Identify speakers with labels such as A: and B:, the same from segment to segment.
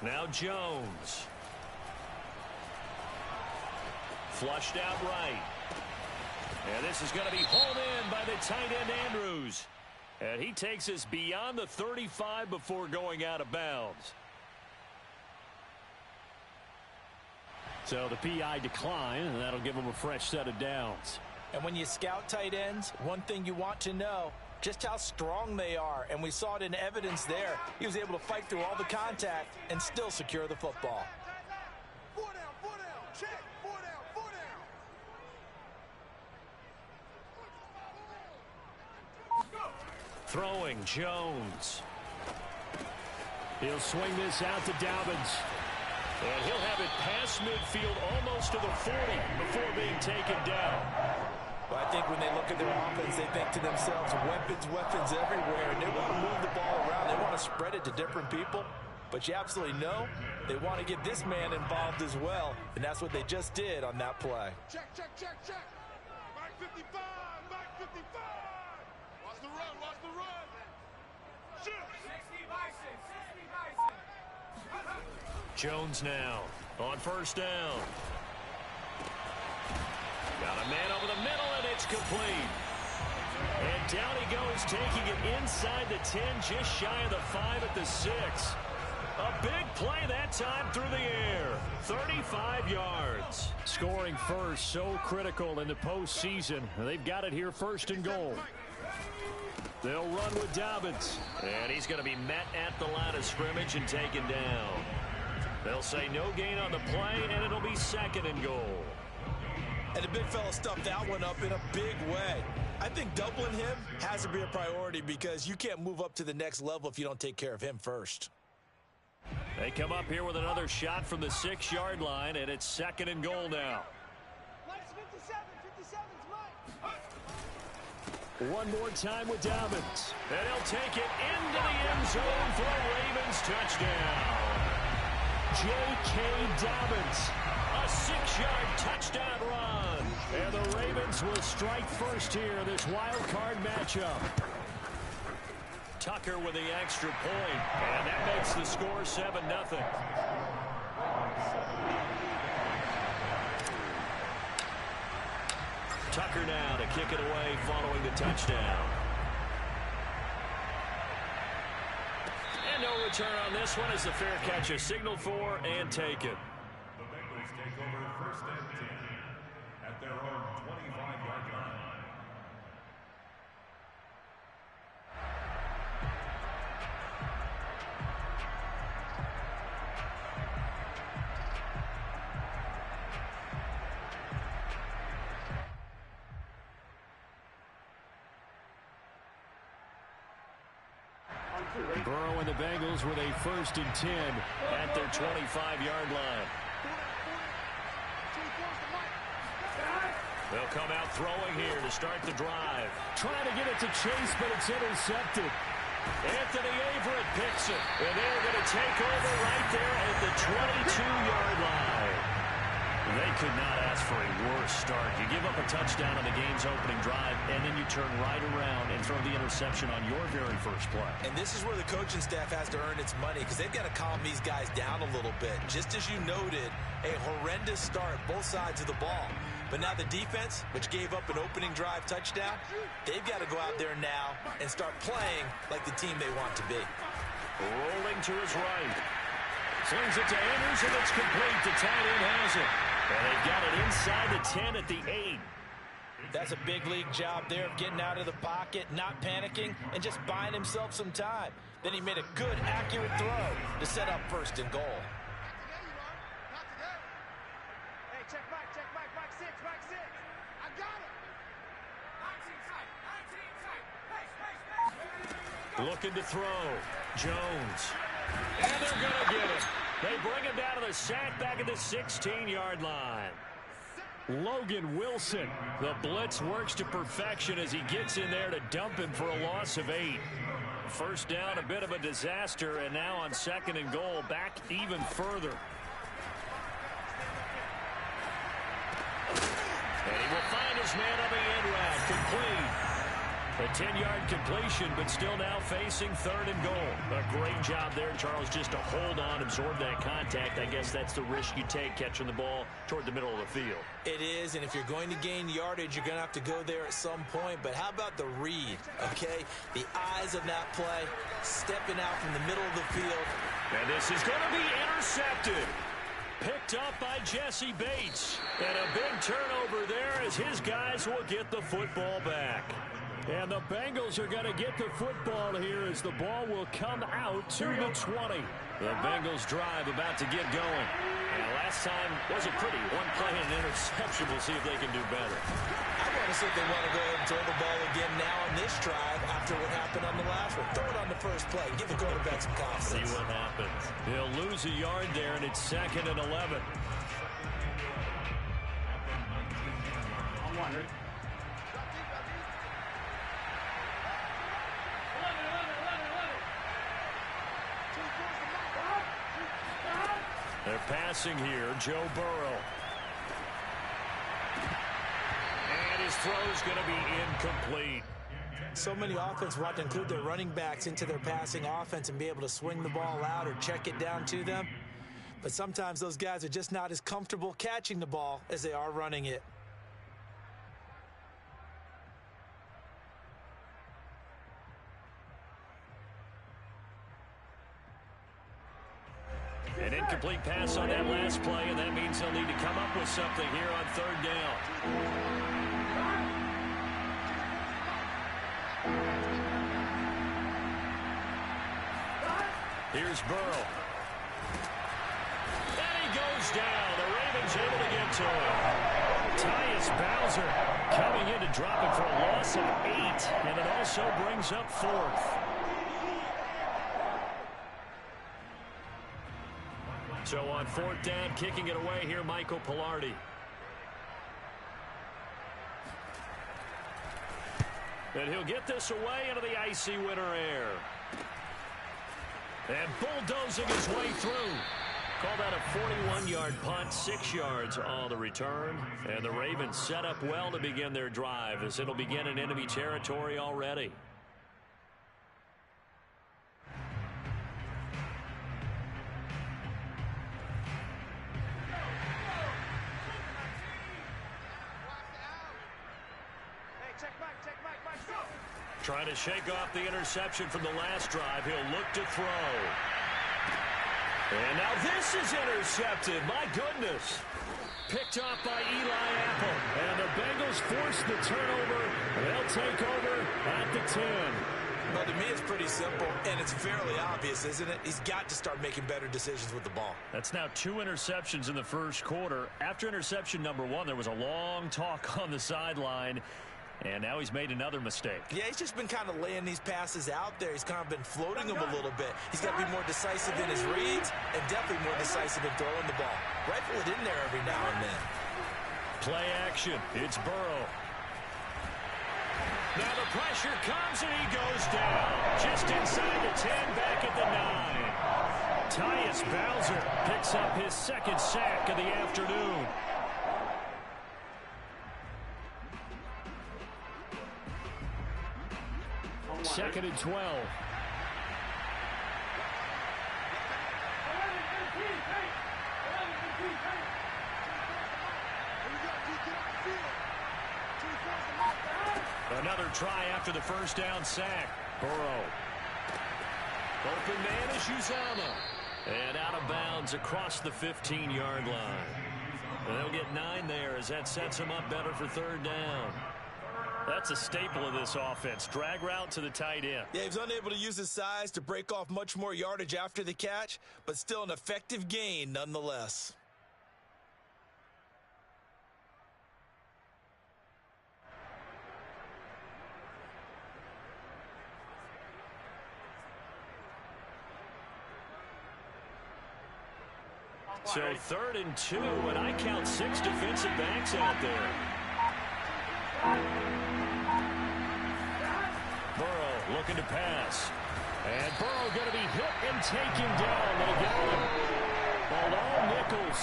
A: Now Jones. Flushed out right. And this is going to be hauled in by the tight end Andrews. And he takes us beyond the 35 before going out of bounds.
B: So the PI decline, and that'll give him a fresh set of downs.
C: And when you scout tight ends, one thing you want to know, just how strong they are. And we saw it in evidence there. He was able to fight through all the contact and still secure the football.
A: Throwing Jones. He'll swing this out to Dobbins. And he'll have it past midfield almost to the 40 before being taken down.
C: Well, I think when they look at their offense, they think to themselves, weapons everywhere. And they want to move the ball around. They want to spread it to different people. But you absolutely know they want to get this man involved as well. And that's what they just did on that play.
D: Check. Back 55, back 55. Watch the run. Shoot. 60 Bison.
A: Jones now on first down. Got a man over the middle, and it's complete. And down he goes, taking it inside the 10, just shy of the 5 at the 6. A big play that time through the air. 35 yards. Scoring first, so critical in the postseason. They've got it here first and goal. They'll run with Dobbins. And he's going to be met at the line of scrimmage and taken down. They'll say no gain on the play, and it'll be second and goal.
C: And the big fella stuffed that one up in a big way. I think doubling him has to be a priority because you can't move up to the next level if you don't take care of him first.
A: They come up here with another shot from the 6-yard line, and it's second and goal now. One more time with Dobbins. And he'll take it into the end zone for a Ravens touchdown. J.K. Dobbins, a 6-yard touchdown run. And the Ravens will strike first here in this wild card matchup. Tucker with the extra point, and that makes the score 7-0. Tucker now to kick it away following the touchdown. And no return on this one as the fair catch is signaled for and taken.
E: The Bengals take over first and 10 at their own 25-yard line.
A: Burrow and the Bengals with a first and 10 at their 25-yard line. They'll come out throwing here to start the drive. Trying to get it to Chase, but it's intercepted. Anthony Averett picks it, and they're going to take over right there at the 22-yard line. They could not ask for a worse start. You give up a touchdown on the game's opening drive, and then you turn right around and throw the interception on your very first play.
C: And this is where the coaching staff has to earn its money because they've got to calm these guys down a little bit. Just as you noted, a horrendous start, both sides of the ball. But now the defense, which gave up an opening drive touchdown, they've got to go out there now and start playing like the team they want to be.
A: Rolling to his right. Slings it to Andrews, and it's complete. The tight end has it. And they've got it inside the 10 at the 8.
C: That's a big league job there of getting out of the pocket, not panicking, and just buying himself some time. Then he made a good, accurate throw to set up first and goal.
D: Hey, check back, back six. I got it.
A: Looking to throw. Jones. And they're going to get it. They bring him down to the sack back at the 16-yard line. Logan Wilson. The blitz works to perfection as he gets in there to dump him for a loss of 8. First down, a bit of a disaster, and now on second and goal, back even further. And he will find his man on the end route, complete. A 10-yard completion, but still now facing 3rd and goal. A great job there, Charles, just to hold on, absorb that contact. I guess that's the risk you take catching the ball toward the middle of the field.
C: It is, and if you're going to gain yardage, you're going to have to go there at some point. But how about the read, okay? The eyes of that play, stepping out from the middle of the field.
A: And this is going to be intercepted. Picked up by Jesse Bates. And a big turnover there as his guys will get the football back. And the Bengals are going to get the football here as the ball will come out to the 20. The Bengals drive about to get going. And last time wasn't pretty. One play and an interception. We'll see if they can do better.
C: I want to see if they want to go ahead and throw the ball again now on this drive after what happened on the last one. Throw it on the first play. Give the quarterback some confidence.
A: See what happens. He'll lose a yard there, and it's 2nd and 11. They're passing here, Joe Burrow. And his throw's going to be incomplete.
C: So many offenses want to include their running backs into their passing offense and be able to swing the ball out or check it down to them. But sometimes those guys are just not as comfortable catching the ball as they are running it.
A: An incomplete pass on that last play, and that means they'll need to come up with something here on 3rd down. Here's Burrow. And he goes down. The Ravens able to get to him. Tyus Bowser coming in to drop it for a loss of 8, and it also brings up 4th. So on 4th down, kicking it away here, Michael Palardy. And he'll get this away into the icy winter air. And bulldozing his way through. Call that a 41-yard punt, 6 yards on the return. And the Ravens set up well to begin their drive as it'll begin in enemy territory already. Trying to shake off the interception from the last drive. He'll look to throw. And now this is intercepted. My goodness. Picked off by Eli Apple. And the Bengals force the turnover. They'll take over at the 10.
C: Well, to me, it's pretty simple, and it's fairly obvious, isn't it? He's got to start making better decisions with the ball.
A: That's now 2 interceptions in the first quarter. After interception number 1, there was a long talk on the sideline. And now he's made another mistake.
C: Yeah, he's just been kind of laying these passes out there. He's kind of been floating them a little bit. He's got to be more decisive in his reads and definitely more decisive in throwing the ball. Rifle it in there every now and then.
A: Play action. It's Burrow. Now the pressure comes and he goes down. Just inside the 10, back at the 9. Tyus Bowser picks up his 2nd sack of the afternoon. Second and 12. Another try after the first down sack. Burrow. Open man is Uzomah. And out of bounds across the 15-yard line. And they'll get 9 there as that sets them up better for 3rd down. That's a staple of this offense. Drag route to the tight end.
C: Yeah, he's unable to use his size to break off much more yardage after the catch, but still an effective gain nonetheless.
A: So 3rd and 2, and I count 6 defensive backs out there. Burrow looking to pass. And Burrow going to be hit and taken down. They got him. Bilal Nichols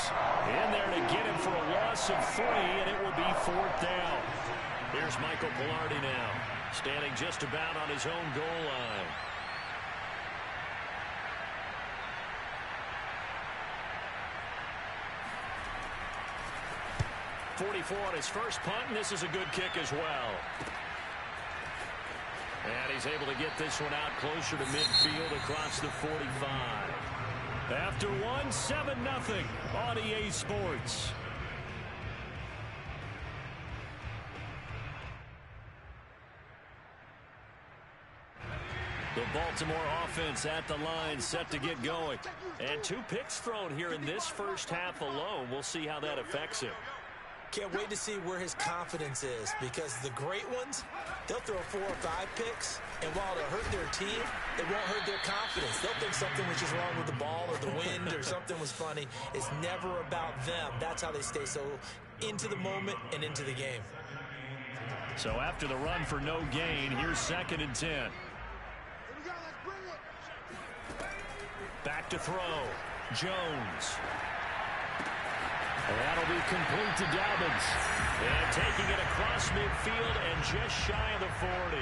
A: in there to get him for a loss of 3, and it will be 4th down. Here's Michael Palardy now. Standing just about on his own goal line. .44 on his first punt, and this is a good kick as well. And he's able to get this one out closer to midfield across the 45. After one, 7-0 on EA Sports. The Baltimore offense at the line, set to get going. And 2 picks thrown here in this first half alone. We'll see how that affects him.
C: Can't wait to see where his confidence is, because the great ones, they'll throw 4 or 5 picks, and while it'll hurt their team, it won't hurt their confidence. They'll think something was just wrong with the ball or the wind or something was funny. It's never about them. That's how they stay so into the moment and into the game.
A: So after the run for no gain, here's 2nd and 10. Back to throw. Jones. That'll be complete to Dobbins. And taking it across midfield and just shy of the 40.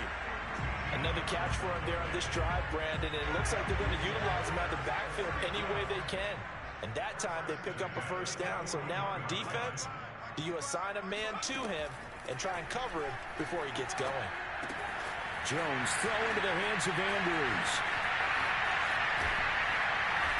C: Another catch for him there on this drive, Brandon. And it looks like they're going to utilize him out of the backfield any way they can. And that time they pick up a first down. So now on defense, do you assign a man to him and try and cover him before he gets going?
A: Jones throw into the hands of Andrews.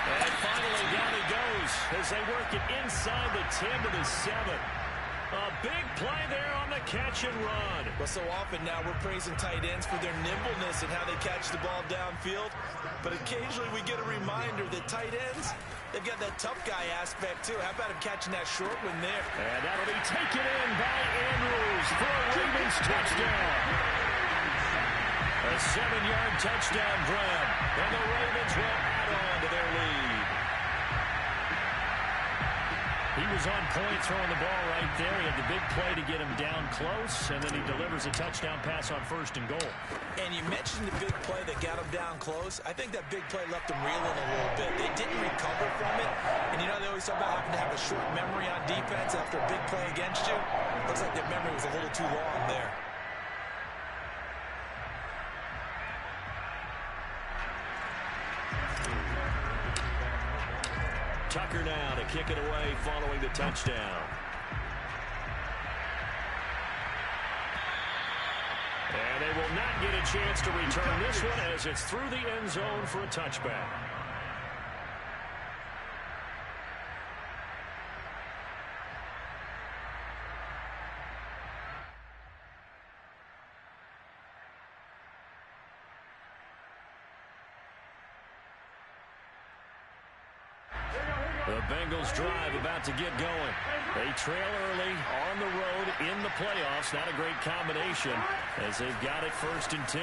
A: And finally, down he goes as they work it inside the 10 to the 7. A big play there on the catch and run.
C: But so often now we're praising tight ends for their nimbleness and how they catch the ball downfield. But occasionally we get a reminder that tight ends, they've got that tough guy aspect too. How about him catching that short one there?
A: And that'll be taken in by Andrews for a Ravens touchdown. A 7-yard touchdown grab. And the Ravens will add on to their lead. He was on point throwing the ball right there. He had the big play to get him down close, and then he delivers a touchdown pass on 1st and goal.
C: And you mentioned the big play that got him down close. I think that big play left him reeling a little bit. They didn't recover from it. And you know, they always talk about having to have a short memory on defense after a big play against you. Looks like their memory was a little too long there.
A: Tucker now to kick it away following the touchdown. And they will not get a chance to return this one as it's through the end zone for a touchback. The Bengals drive about to get going. They trail early on the road in the playoffs. Not a great combination as they've got it 1st and 10.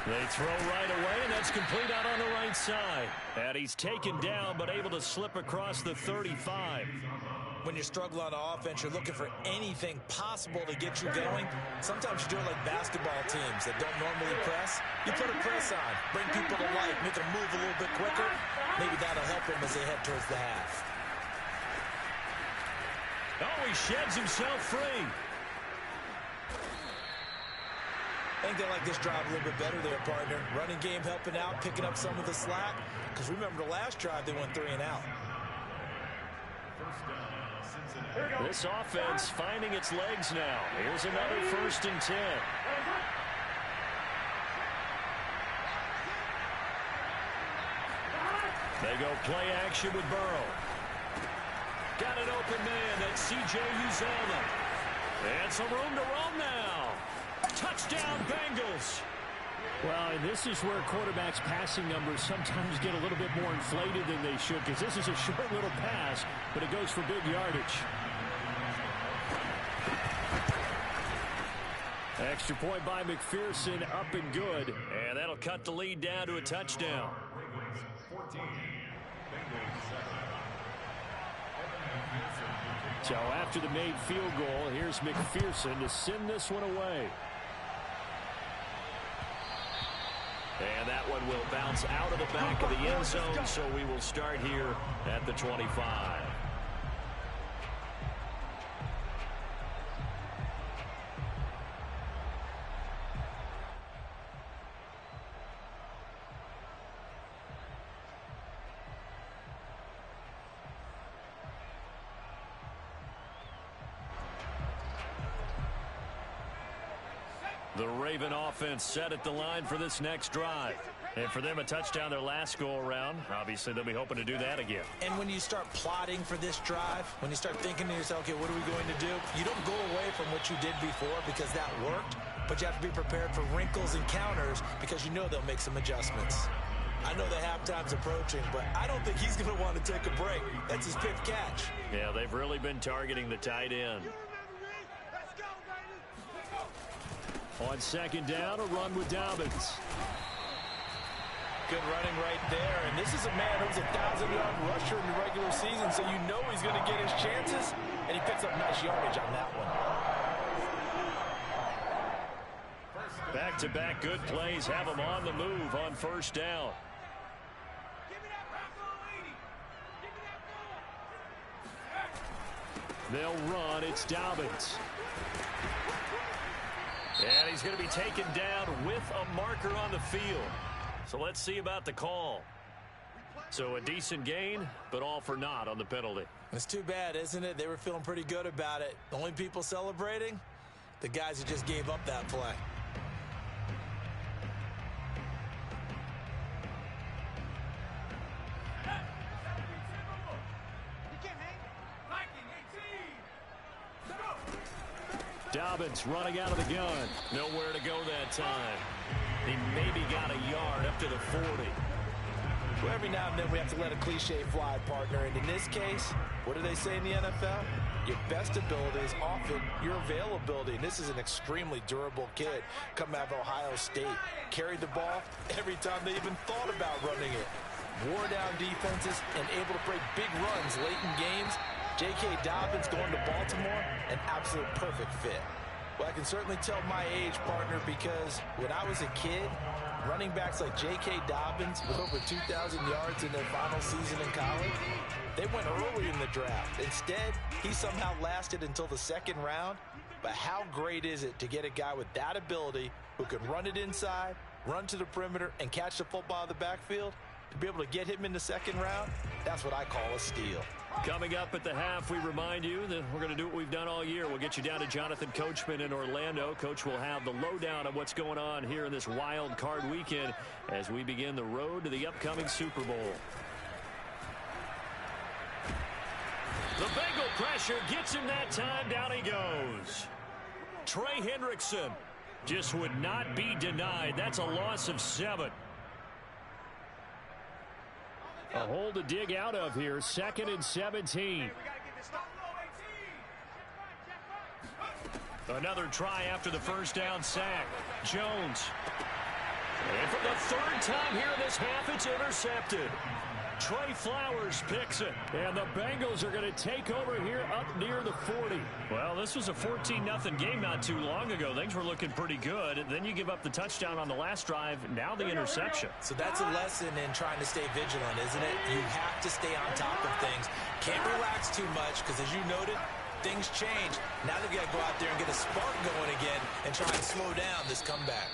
A: They throw right away, and that's complete out on the right side. And he's taken down but able to slip across the 35.
C: When you struggle on offense, you're looking for anything possible to get you going. Sometimes you do it like basketball teams that don't normally press. You put a press on, bring people to life, make them move a little bit quicker. Maybe that'll help them as they head towards the half.
A: Oh, he sheds himself free.
C: I think they like this drive a little bit better there, partner. Running game helping out, picking up some of the slack. Because remember the last drive, they went 3 and out.
A: This offense finding its legs now. Here's another 1st and 10. They go play action with Burrow. Got an open man. That's C.J. Uzomah. And some room to roam now. Touchdown, Bengals.
B: Well, and this is where quarterbacks' passing numbers sometimes get a little bit more inflated than they should, because this is a short little pass, but it goes for big yardage.
A: Extra point by McPherson, up and good. And that'll cut the lead down to a touchdown.
B: So after the made field goal, here's McPherson to send this one away.
A: And that one will bounce out of the back of the end zone, so we will start here at the 25. The Raven offense set at the line for this next drive. And for them, a touchdown their last go-around. Obviously, they'll be hoping to do that again.
C: And when you start plotting for this drive, when you start thinking to yourself, okay, what are we going to do? You don't go away from what you did before because that worked, but you have to be prepared for wrinkles and counters because you know they'll make some adjustments. I know the halftime's approaching, but I don't think he's going to want to take a break. That's his fifth catch.
A: Yeah, they've really been targeting the tight end. On second down, a run with Dobbins.
C: Good running right there. And this is a man who's a 1,000-yard rusher in the regular season, so you know he's going to get his chances, and he picks up nice yardage on that one.
A: Back-to-back good plays have him on the move on first down. They'll run. It's Dobbins. And he's going to be taken down with a marker on the field. So let's see about the call. So a decent gain, but all for naught on the penalty.
C: It's too bad, isn't it? They were feeling pretty good about it. The only people celebrating, the guys who just gave up that play.
A: Dobbins running out of the gun. Nowhere to go that time. He maybe got a yard up to the 40.
C: Well, every now and then we have to let a cliche fly, partner. And in this case, what do they say in the NFL? Your best ability is often your availability. And this is an extremely durable kid coming out of Ohio State. Carried the ball every time they even thought about running it. Wore down defenses and able to break big runs late in games. J.K. Dobbins going to Baltimore, an absolute perfect fit. Well, I can certainly tell my age, partner, because when I was a kid, running backs like J.K. Dobbins with over 2,000 yards in their final season in college, they went early in the draft. Instead, he somehow lasted until the second round. But how great is it to get a guy with that ability who can run it inside, run to the perimeter, and catch the football in the backfield? To be able to get him in the second round, that's what I call a steal.
A: Coming up at the half, we remind you that we're going to do what we've done all year. We'll get you down to Jonathan Coachman in Orlando. Coach will have the lowdown of what's going on here in this wild card weekend as we begin the road to the upcoming Super Bowl. The Bengal pressure gets him that time. Down he goes. Trey Hendrickson just would not be denied. That's a loss of 7. A hole to dig out of here. 2nd and 17. Another try after the first down sack. Jones. And for the third time here in this half, it's intercepted. Trey Flowers picks it. And the Bengals are going to take over here up near the 40. Well, this was a 14-0 game not too long ago. Things were looking pretty good. And then you give up the touchdown on the last drive. Now the interception.
C: So that's a lesson in trying to stay vigilant, isn't it? You have to stay on top of things. Can't relax too much because, as you noted, things change. Now they've got to go out there and get a spark going again and try and slow down this comeback.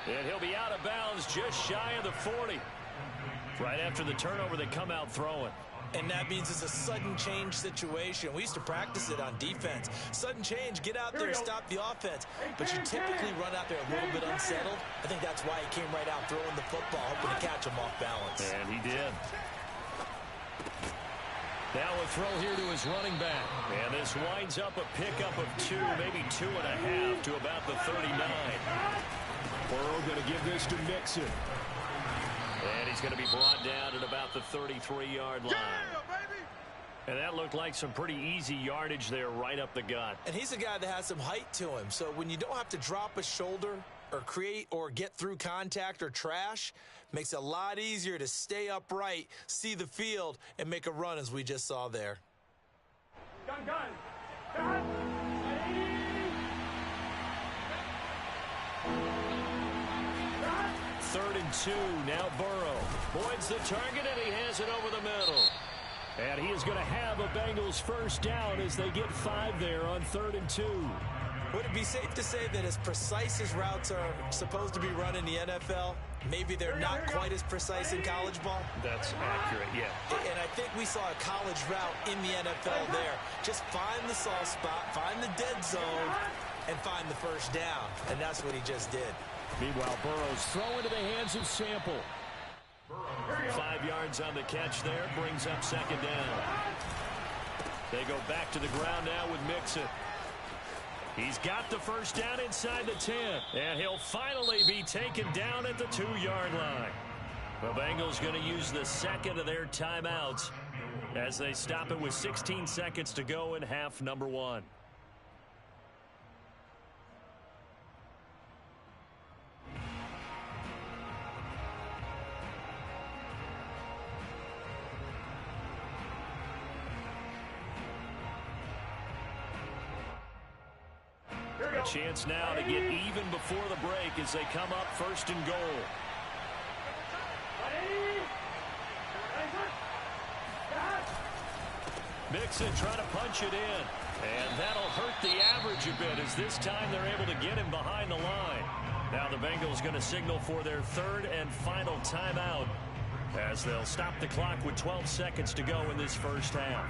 A: And he'll be out of bounds just shy of the 40. Right after the turnover, they come out throwing.
C: And that means it's a sudden change situation. We used to practice it on defense. Sudden change, get out there and stop the offense. But you typically run out there a little bit unsettled. I think that's why he came right out throwing the football, hoping to catch him off balance.
A: And he did. Now a throw here to his running back. And this winds up a pickup of 2, maybe 2.5 to about the 39.
B: Burrow going to give this to Mixon.
A: And he's going to be brought down at about the 33-yard line. And that looked like some pretty easy yardage there right up the gut.
C: And he's a guy that has some height to him. So when you don't have to drop a shoulder or create or get through contact or trash, makes it a lot easier to stay upright, see the field, and make a run as we just saw there.
D: Gun.
A: 3rd and 2. Now Burrow points the target, and he has it over the middle. And he is going to have a Bengals first down as they get 5 there on 3rd and 2.
C: Would it be safe to say that as precise as routes are supposed to be run in the NFL, maybe they're not quite as precise in college ball?
A: That's accurate, yeah.
C: And I think we saw a college route in the NFL there. Just find the soft spot, find the dead zone, and find the first down, and that's what he just did.
B: Meanwhile, Burrow's throw into the hands of Sample.
A: 5 yards on the catch there, brings up second down. They go back to the ground now with Mixon. He's got the first down inside the 10, and he'll finally be taken down at the 2-yard line. The Bengals going to use the second of their timeouts as they stop it with 16 seconds to go in half number 1. A chance now to get even before the break as they come up first and goal. Mixon trying to punch it in. And that'll hurt the average a bit as this time they're able to get him behind the line. Now the Bengals going to signal for their third and final timeout as they'll stop the clock with 12 seconds to go in this first half.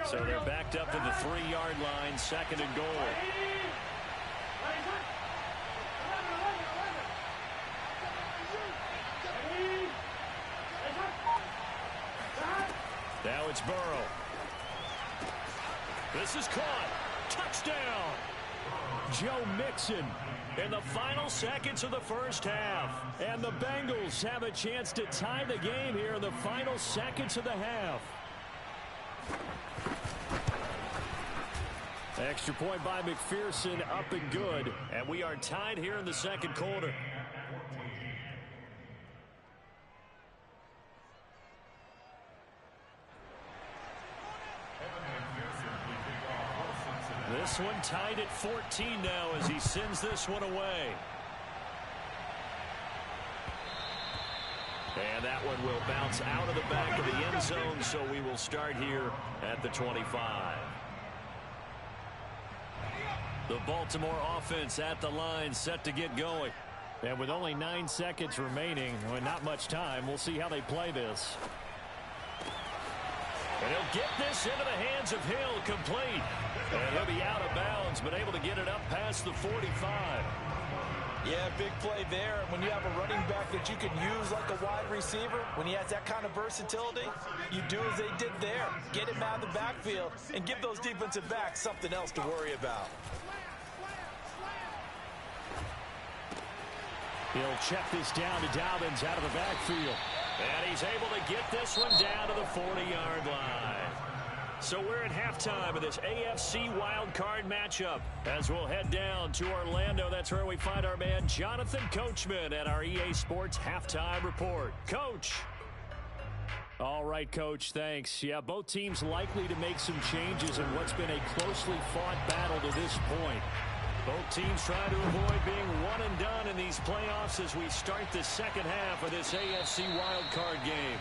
A: So they're backed up to the 3-yard line, second and goal. Now it's Burrow. This is caught. Touchdown. Joe Mixon in the final seconds of the first half. And the Bengals have a chance to tie the game here in the final seconds of the half. Extra point by McPherson, up and good. And we are tied here in the second quarter. This one tied at 14 now as he sends this one away. And that one will bounce out of the back of the end zone, so we will start here at the 25. The Baltimore offense at the line, set to get going. And with only 9 seconds remaining, not much time, we'll see how they play this. And he'll get this into the hands of Hill, complete. And he'll be out of bounds, but able to get it up past the 45.
C: Yeah, big play there. When you have a running back that you can use like a wide receiver, when he has that kind of versatility, you do as they did there. Get him out of the backfield and give those defensive backs something else to worry about.
B: He'll check this down to Dobbins out of the backfield.
A: And he's able to get this one down to the 40-yard line. So we're at halftime of this AFC wildcard matchup as we'll head down to Orlando. That's where we find our man Jonathan Coachman at our EA Sports Halftime Report. Coach.
B: All right, Coach, thanks. Yeah, both teams likely to make some changes in what's been a closely fought battle to this point.
A: Both teams trying to avoid being one and done in these playoffs as we start the second half of this AFC wildcard game.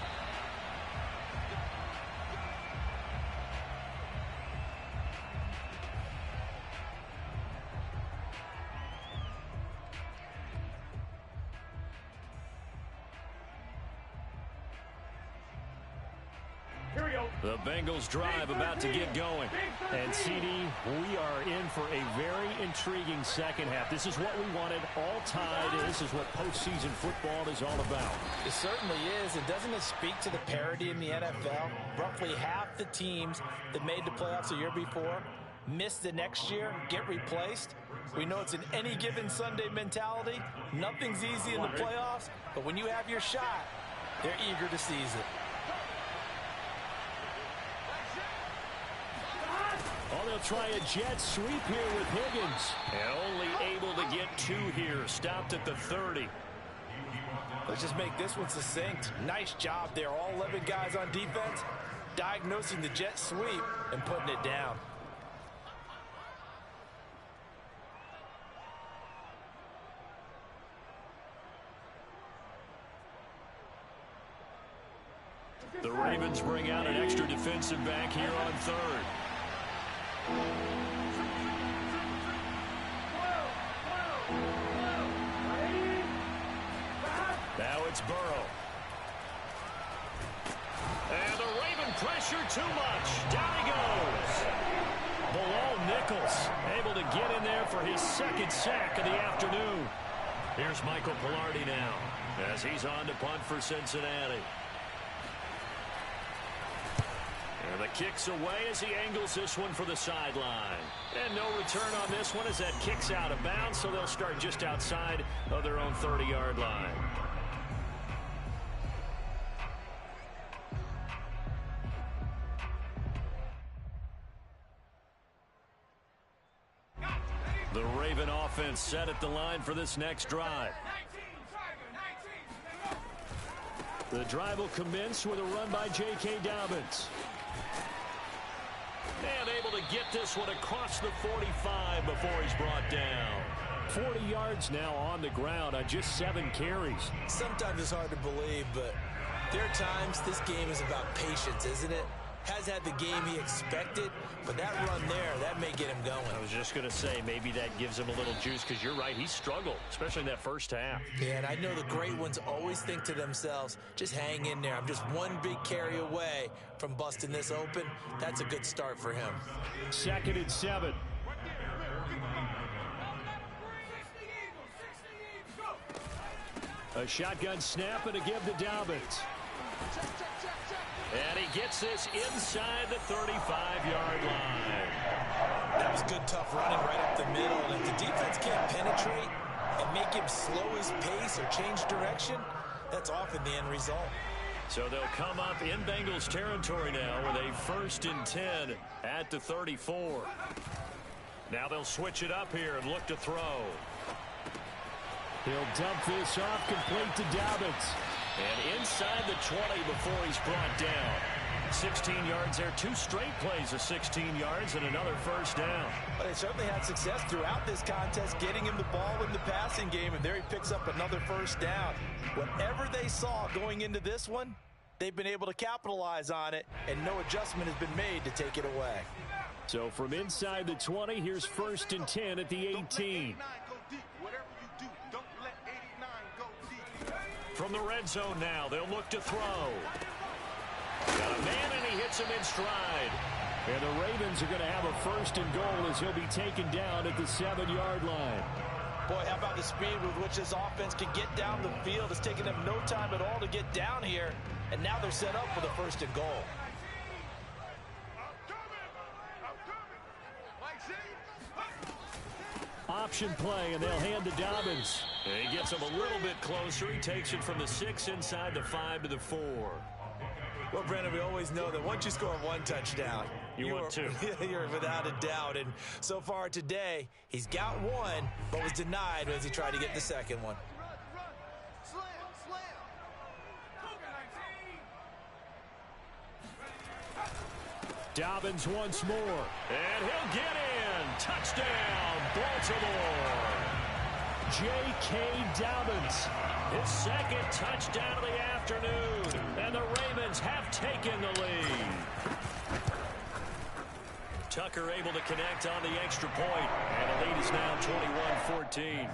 A: The Bengals drive about to get going.
B: And, CD, we are in for a very intriguing second half. This is what we wanted, all tied, and this is what postseason football is all about.
C: It certainly is, and doesn't it speak to the parity in the NFL? Roughly half the teams that made the playoffs a year before miss the next year, get replaced. We know it's an any given Sunday mentality. Nothing's easy in the playoffs, but when you have your shot, they're eager to seize it.
B: Oh, they'll try a jet sweep here with Higgins.
A: And only able to get 2 here. Stopped at the 30.
C: Let's just make this one succinct. Nice job there. All 11 guys on defense diagnosing the jet sweep and putting it down.
A: The Ravens bring out an extra defensive back here on third. Now it's Burrow. And the Raven pressure too much. Down he goes. Below Nichols, able to get in there for his second sack of the afternoon. Here's Michael Palardy now as he's on to punt for Cincinnati. And the kick's away as he angles this one for the sideline. And no return on this one as that kick's out of bounds, so they'll start just outside of their own 30-yard line. The Raven offense set at the line for this next drive. The drive will commence with a run by J.K. Dobbins. And able to get this one across the 45 before he's brought down. 40 yards now on the ground on just 7 carries.
C: Sometimes it's hard to believe, but there are times this game is about patience, isn't it? Has had the game he expected, but that run there, that may get him going.
A: I was just going to say, maybe that gives him a little juice, because you're right, he struggled, especially in that first half.
C: Yeah, and I know the great ones always think to themselves, just hang in there. I'm just one big carry away from busting this open. That's a good start for him.
B: 2nd and 7. A shotgun snap and a give to Dobbins.
A: And he gets this inside the 35-yard line.
C: That was good, tough running right up the middle. And if the defense can't penetrate and make him slow his pace or change direction, that's often the end result.
A: So they'll come up in Bengals territory now with a 1st and 10 at the 34. Now they'll switch it up here and look to throw.
B: He'll dump this off complete to Dobbins.
A: And inside the 20 before he's brought down. 16 yards there. 2 straight plays of 16 yards and another first down.
C: Well, they certainly had success throughout this contest getting him the ball in the passing game, and there he picks up another first down. Whatever they saw going into this one, they've been able to capitalize on it, and no adjustment has been made to take it away.
B: So from inside the 20, here's 1st and 10 at the 18.
A: From the red zone now, they'll look to throw. Got a man, and he hits him in stride.
B: And the Ravens are going to have a 1st and goal as he'll be taken down at the 7-yard line.
C: Boy, how about the speed with which this offense can get down the field? It's taken them no time at all to get down here, and now they're set up for the 1st and goal.
B: Option play, and they'll hand to Dobbins.
A: And he gets him a little bit closer. He takes it from the 6 inside the 5 to the 4.
C: Well, Brendan, we always know that once you score 1 touchdown,
A: you want 2.
C: You're without a doubt. And so far today, he's got 1, but was denied as he tried to get the 2nd one.
B: Dobbins once more.
A: And he'll get in. Touchdown, Baltimore.
B: J.K. Dobbins.
A: His 2nd touchdown of the afternoon. And the Ravens have taken the lead. Tucker able to connect on the extra point. And the lead is now 21-14.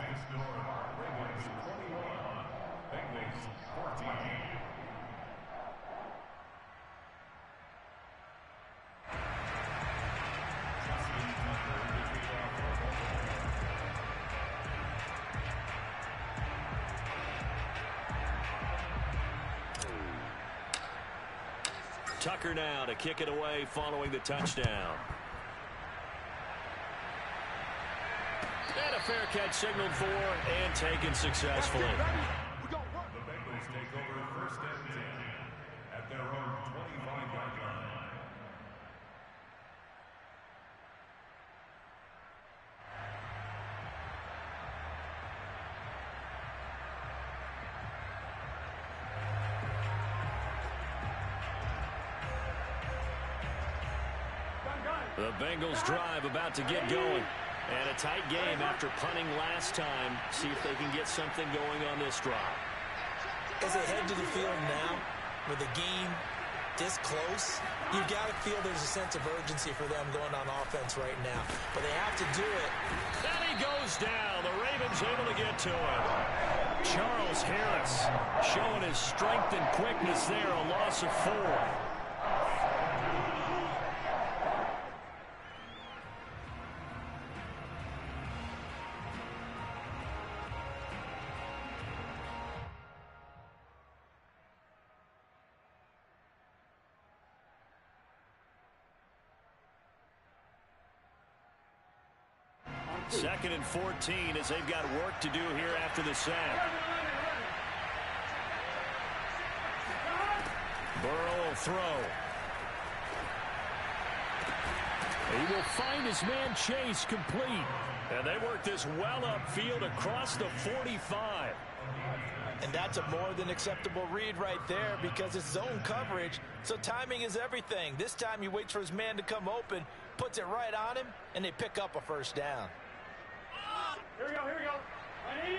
A: Tucker now to kick it away following the touchdown. And a fair catch signaled for and taken successfully.
E: The Bengals take over 1st and 10 at their own 25-yard line.
A: The Bengals drive about to get going. And a tight game after punting last time. See if they can get something going on this drive.
C: As they head to the field now with a game this close, you've got to feel there's a sense of urgency for them going on offense right now. But they have to do it.
A: And he goes down. The Ravens able to get to him. Charles Harris showing his strength and quickness there. A loss of 4. Second and 14 as they've got work to do here after the sack. Burrow will throw. He will find his man Chase complete. And they work this well upfield across the 45.
C: And that's a more than acceptable read right there because it's zone coverage, so timing is everything. This time he waits for his man to come open, puts it right on him, and they pick up a first down.
D: Here we go, here we go. Ready?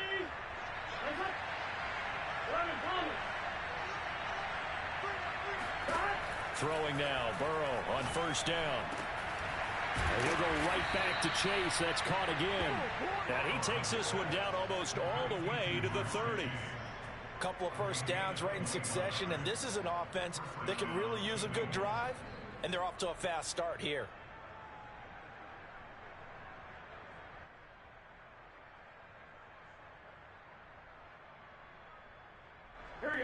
A: Throwing now, Burrow on first down. And he'll go right back to Chase. That's caught again. And he takes this one down almost all the way to the 30.
C: Couple of first downs right in succession, and this is an offense that can really use a good drive, and they're off to a fast start here.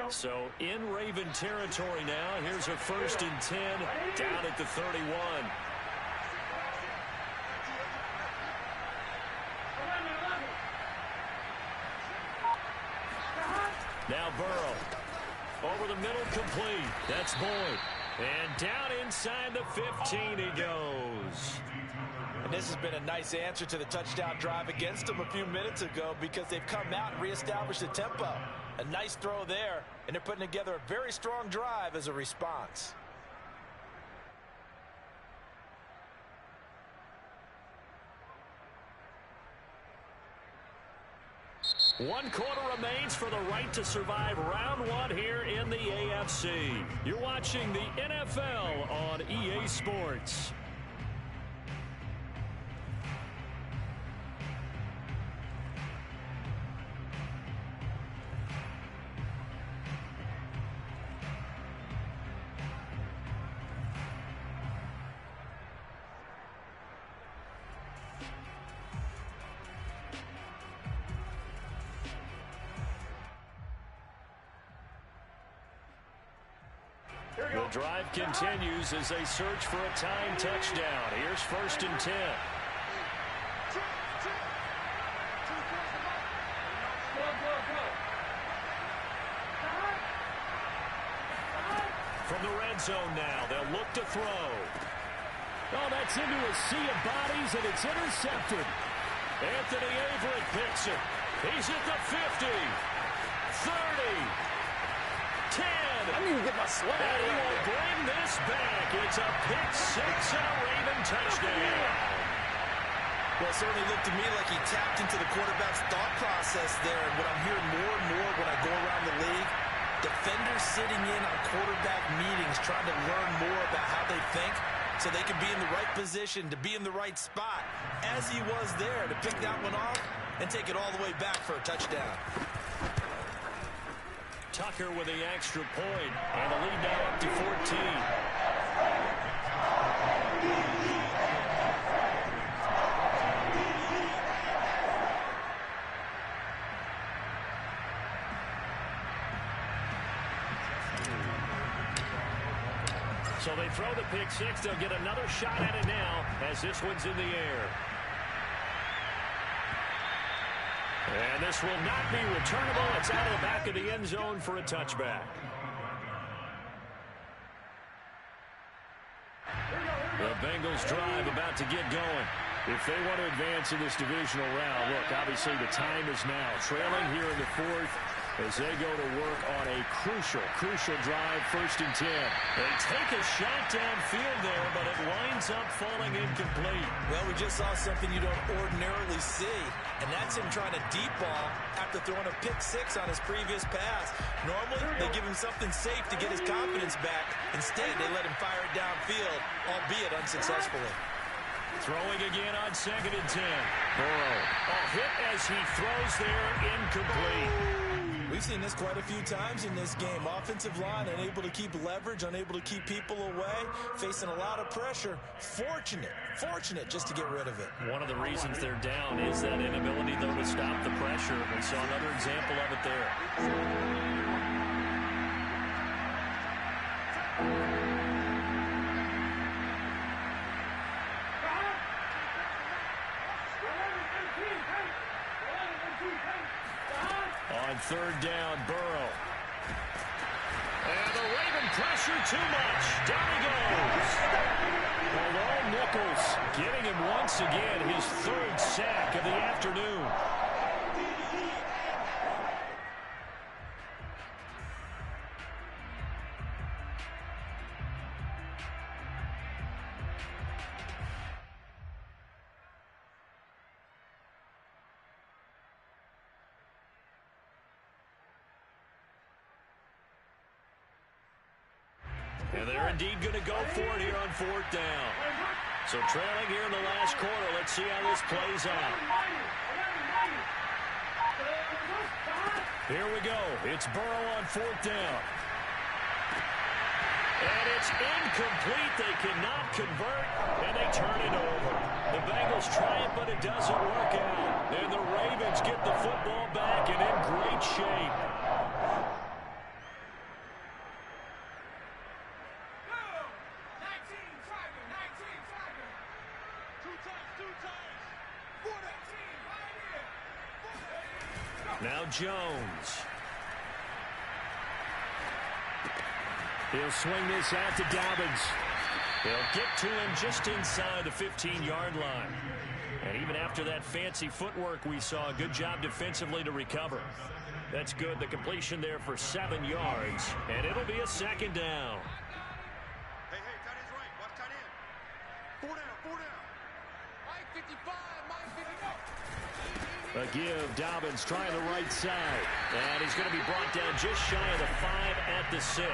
A: So in Raven territory now. Here's a first and 10 down at the 31. Now Burrow. Over the middle, complete. That's Boyd. And down inside the 15 he goes.
C: And this has been a nice answer to the touchdown drive against them a few minutes ago because they've come out and reestablished the tempo. A nice throw there, and they're putting together a very strong drive as a response.
A: One quarter remains for the right to survive round 1 here in the AFC. You're watching the NFL on EA Sports. The drive continues as they search for a time touchdown. Here's first and 10. From the red zone now, they'll look to throw. Oh, that's into a sea of bodies, and it's intercepted. Anthony Averett picks it. He's at the 50, 30. 10.
F: I need to get my swag.
A: And he will bring this back. It's a pick 6 and a Raven touchdown.
C: Well, it certainly looked to me like he tapped into the quarterback's thought process there. And what I'm hearing more and more when I go around the league, defenders sitting in on quarterback meetings trying to learn more about how they think so they can be in the right position, to be in the right spot, as he was there to pick that one off and take it all the way back for a touchdown.
A: Tucker with the extra point, and the lead now up to 14. So they throw the pick 6. They'll get another shot at it now as this one's in the air. And this will not be returnable. It's out of the back of the end zone for a touchback. The Bengals drive about to get going. If they want to advance in this divisional round, look, obviously the time is now. Trailing here in the 4th,
B: as they go to work on a crucial drive, 1st and 10.
A: They take a shot downfield there, but it winds up falling incomplete.
C: Well, we just saw something you don't ordinarily see, and that's him trying to deep ball after throwing a pick 6 on his previous pass. Normally, they give him something safe to get his confidence back. Instead, they let him fire it downfield, albeit unsuccessfully.
A: Throwing again on 2nd and 10.
B: Burrow.
A: A hit as he throws there, incomplete.
C: We've seen this quite a few times in this game. Offensive line unable to keep leverage, unable to keep people away, facing a lot of pressure. Fortunate just to get rid of it.
A: One of the reasons they're down is that inability, though, to stop the pressure. We saw another example of it there. On 3rd down, Burrow. And the Raven pressure too much. Down he goes. Malone Nichols getting him once again his 3rd sack of the afternoon. And they're indeed going to go for it here on 4th down. So trailing here in the last quarter. Let's see how this plays out. Here we go. It's Burrow on 4th down. And it's incomplete. They cannot convert, and they turn it over. The Bengals try it, but it doesn't work out. And the Ravens get the football back and in great shape. Now Jones. He'll swing this out to Dobbins. They'll get to him just inside the 15-yard line. And even after that fancy footwork we saw, a good job defensively to recover. That's good. The completion there for 7 yards. And it'll be a 2nd down.
D: Hey, tight end's right. Watch tight end. 4 down. Mike 55, Mike 55.
B: A give, Dobbins trying the right side. And he's going to be brought down just shy of the 5 at the 6.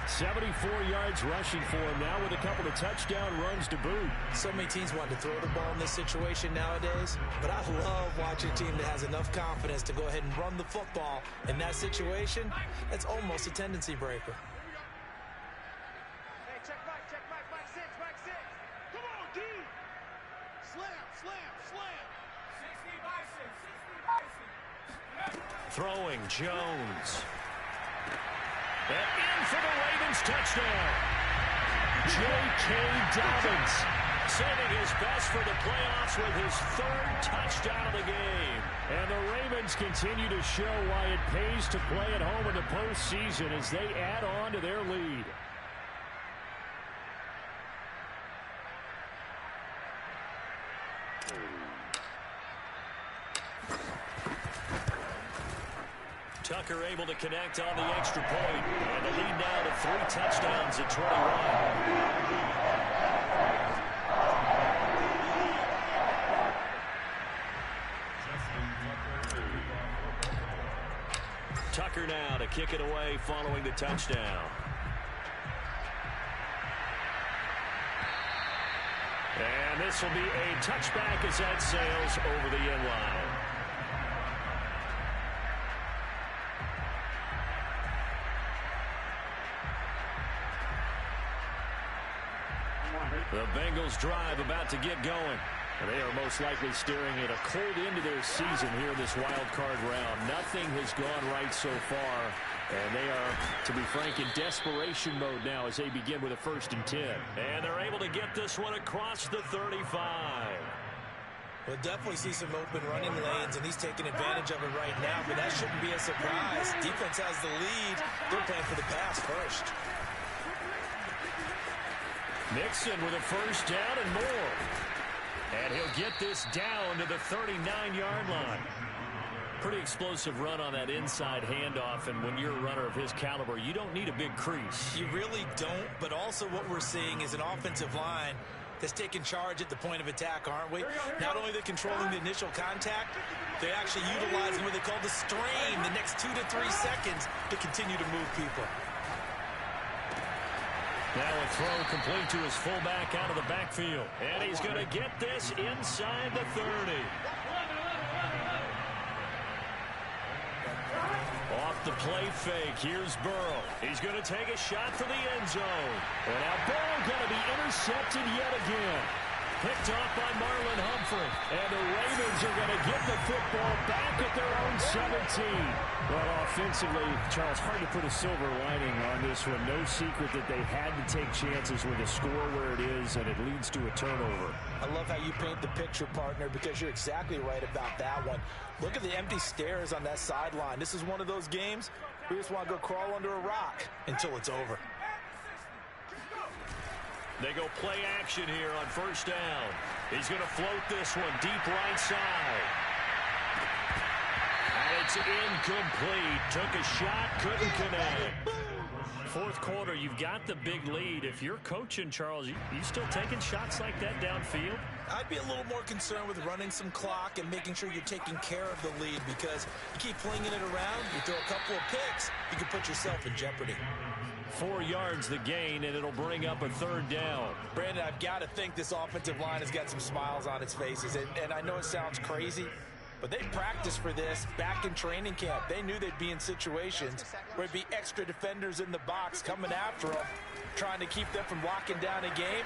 B: 74 yards rushing for him now with a couple of touchdown runs to boot.
C: So many teams want to throw the ball in this situation nowadays, but I love watching a team that has enough confidence to go ahead and run the football. In that situation, that's almost a tendency breaker.
D: Hey, check Mike, Mike 6. Come on, D. Slam. 60 Bison.
A: Throwing Jones. And in for the Ravens touchdown. J.K. Dobbins saving his best for the playoffs with his 3rd touchdown of the game.
B: And the Ravens continue to show why it pays to play at home in the postseason as they add on to their lead.
A: Tucker able to connect on the extra point. And the lead now to 3 touchdowns at 21. Tucker now to kick it away following the touchdown. And this will be a touchback as that sails over the end line. The Bengals drive about to get going. And they are most likely staring at a cold end to their season here in this wild card round. Nothing has gone right so far. And they are, to be frank, in desperation mode now as they begin with a 1st and 10. And they're able to get this one across the 35.
C: We'll definitely see some open running lanes, and he's taking advantage of it right now, but that shouldn't be a surprise. Defense has the lead. They're playing for the pass first.
A: Mixon with a 1st down and more. And he'll get this down to the 39-yard line.
B: pretty explosive run on that inside handoff, and when you're a runner of his caliber, you don't need a big crease.
C: You really don't, but also what we're seeing is an offensive line that's taking charge at the point of attack, aren't we? Not only are they controlling the initial contact, they're actually utilizing what they call the strain, the next 2 to 3 seconds, to continue to move people.
B: Now a throw complete to his fullback out of the backfield. And he's going to get this inside the 30. Off the play fake, here's Burrow. He's going to take a shot for the end zone. And now Burrow going to be intercepted yet again. Picked off by Marlon Humphrey. And the Ravens are going to get the football back at their own 17.
A: Well, offensively, Charles, hard to put a silver lining on this one. No secret that they had to take chances with a score where it is, and it leads to a turnover.
C: I love how you paint the picture, partner, because you're exactly right about that one. Look at the empty stares on that sideline. This is one of those games we just want to go crawl under a rock until it's over.
B: They go play action here on first down. He's going to float this one deep right side. And it's incomplete. Took a shot, couldn't connect. Fourth quarter, you've got the big lead. If you're coaching, Charles, you still taking shots like that downfield?
C: I'd be a little more concerned with running some clock and making sure you're taking care of the lead, because you keep flinging it around, you throw a couple of picks, you can put yourself in jeopardy.
B: 4 yards the gain, and it'll bring up a third down.
C: Brandon, I've got to think this offensive line has got some smiles on its faces, and I know it sounds crazy, but they practiced for this back in training camp. They knew they'd be in situations where it'd be extra defenders in the box coming after them, trying to keep them from locking down a game.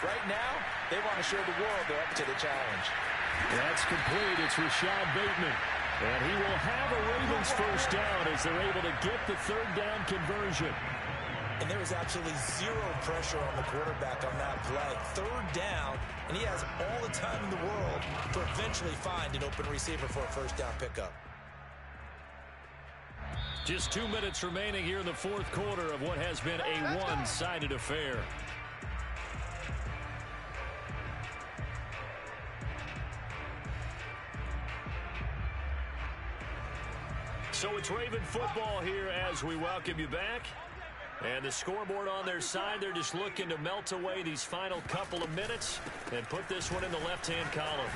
C: Right now, they want to show the world they're up to the challenge.
B: That's complete. It's Rashad Bateman. And he will have a Ravens first down as they're able to get the third down conversion.
C: And there was absolutely zero pressure on the quarterback on that play. Third down, and he has all the time in the world to eventually find an open receiver for a first down pickup.
B: Just 2 minutes remaining here in the fourth quarter of what has been a one-sided affair. So it's Raven football here as we welcome you back. And the scoreboard on their side, they're just looking to melt away these final couple of minutes and put this one in the left-hand column.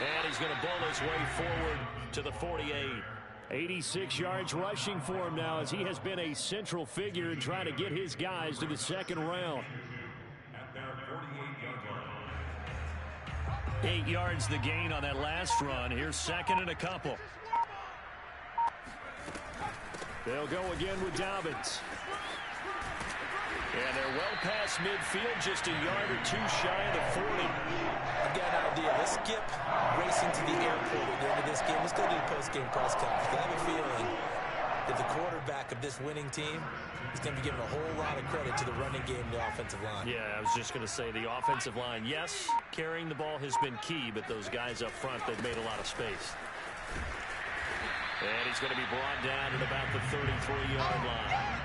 B: And he's going to bowl his way forward to the 48.
A: 86 yards rushing for him now, as he has been a central figure in trying to get his guys to the second round.
E: At their 48-yard line.
B: 8 yards the gain on that last run. Here's second and a couple.
A: They'll go again with Dobbins.
B: And they're well past midfield, just a yard or two shy of the 40.
C: I've got an idea. Let's skip racing to the airport at the end of this game. Let's go to the post-game press conference. I have a feeling that the quarterback of this winning team is going to be given a whole lot of credit to the running game and the offensive line.
B: Yeah, I was just going to say the offensive line, yes, carrying the ball has been key, but those guys up front, they've made a lot of space. And he's going to be brought down at about the 33-yard line.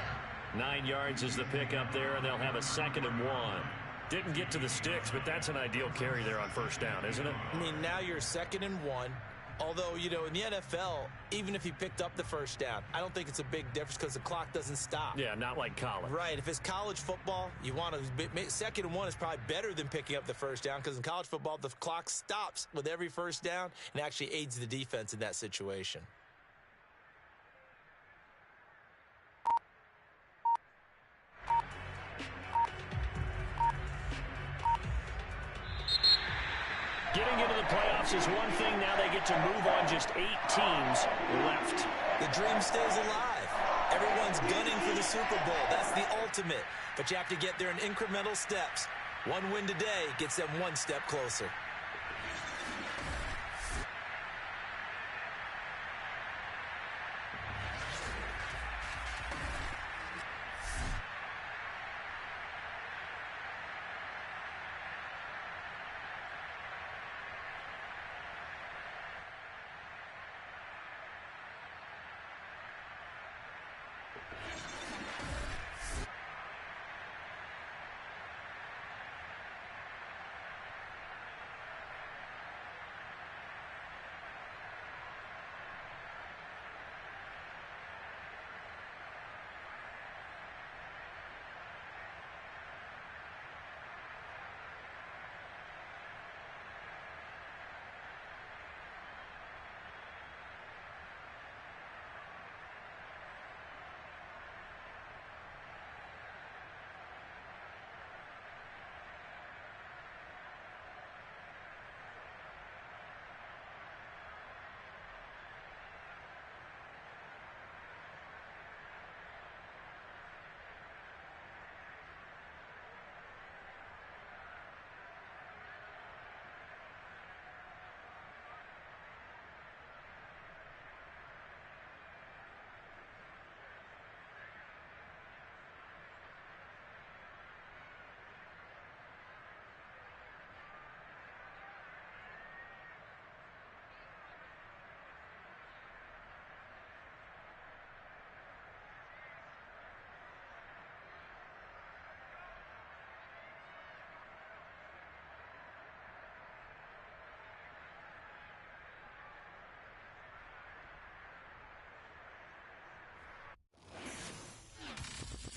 B: 9 yards is the pickup there, and they'll have a 2nd and 1. Didn't get to the sticks, but that's an ideal carry there on first down, isn't it?
C: I mean, now you're 2nd and 1. Although, you know, in the NFL, even if he picked up the first down, I don't think it's a big difference because the clock doesn't stop.
B: Yeah, not like college.
C: Right. If it's college football, you want to 2nd and 1 is probably better than picking up the first down, because in college football, the clock stops with every first down and actually aids the defense in that situation.
B: Getting into the playoffs is one thing. Now they get to move on. Just 8 teams left.
C: The dream stays alive. Everyone's gunning for the Super Bowl. That's the ultimate. But you have to get there in incremental steps. One win today gets them one step closer.